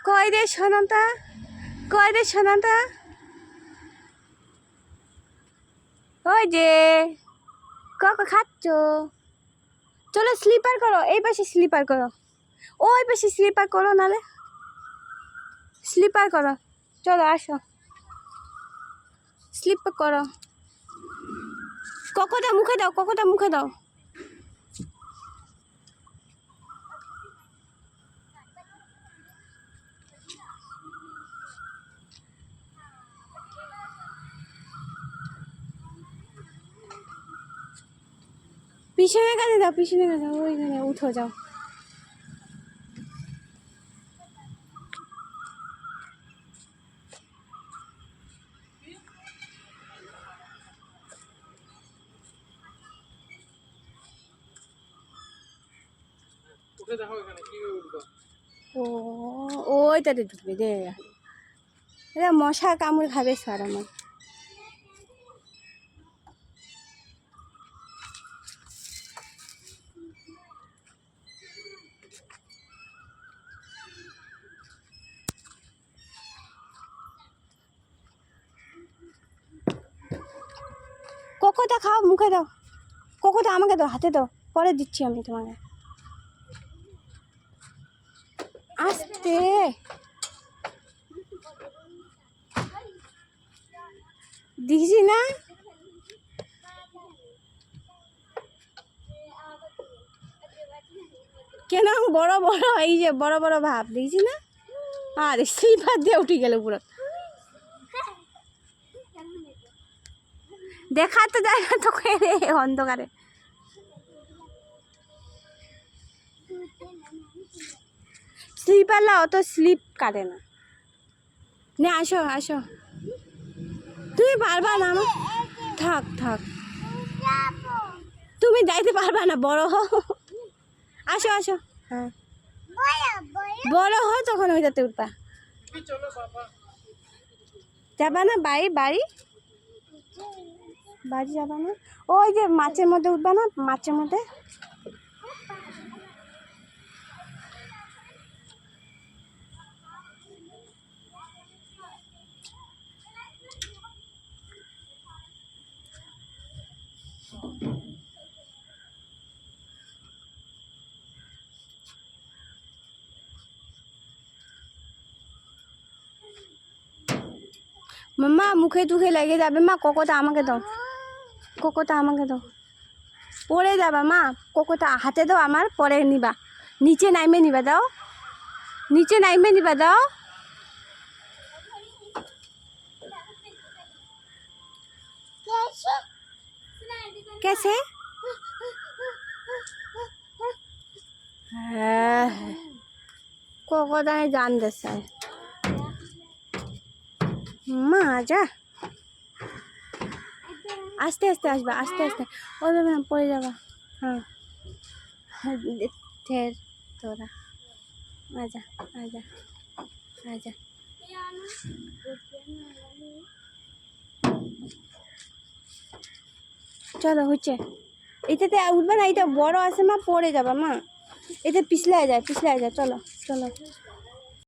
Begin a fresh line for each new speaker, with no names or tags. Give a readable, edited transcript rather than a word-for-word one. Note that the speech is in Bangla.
কই রে সোনাটা, কই রে সোনাটা, ওই যে কাকা খাচ্ছ। চলো স্লিপার করো, এই পাশে স্লিপার করো, ওই পাশে স্লিপার করো, নালে স্লিপার করো। চলো আসো, স্লিপার করো। কোকোটা মুখে দাও, কোকোটা মুখে দাও। পিছনে কাছে দাও, পিছনে কাছে, ওইখানে উঠো যাও। ও ওইটাতে ঢুকবে দে, এটা মশা কামড় খাবে স্যার আমার। কোকোটা খাও, মুখে দাও, কোকোটা আমাকে দাও, হাতে দাও, পরে দিচ্ছি আমি তোমাকে। আস্তে, দিছি না কেন, বড় বড় এই যে বড় বড় ভাব দিছি না। আরে স্লিপার দিয়ে উঠে গেল পুরো, দেখা তো যায় না তো রে অন্ধকারে। স্লিপার লাও তো, স্লিপ কাটে না। নে আসো আসো, তুমি পারবা না আমার, থাক থাক, তুমি যাইতে পারবা না, বড় হও। আসো আসো, হ্যাঁ বড় হও তখন ওইটাতে উঠবা। যাবা না বাড়ি, বাড়ি বাড়ি যাবা না, ওই যে মাছের মধ্যে উঠবা না, মাছের মধ্যে। মাম্মা মুখে টুখে লেগে যাবে মা, কোকোটা আমাকে দাও, কোকোটা আমাকে দাও, পড়ে যাবা মা, কোকোটা হাতে দাও আমার, পরে নিবা, নিচে নাইমে নিবা, দাও নিচে নাইমে নিবা, দাও। कैसे কোকোটা জান দেশে মা, যা আস্তে আস্তে আসবা, আস্তে আস্তে, ওই ভাবে না পড়ে যাবা। হ্যাঁ ঠের তোরা, আজা আজা আজা। চলো হচ্ছে, এটাতে উঠবে না, এটা বড় আছে মা, পড়ে যাবা মা, এটা পিছলায় যায়, পিছলায় যায়। চলো চলো।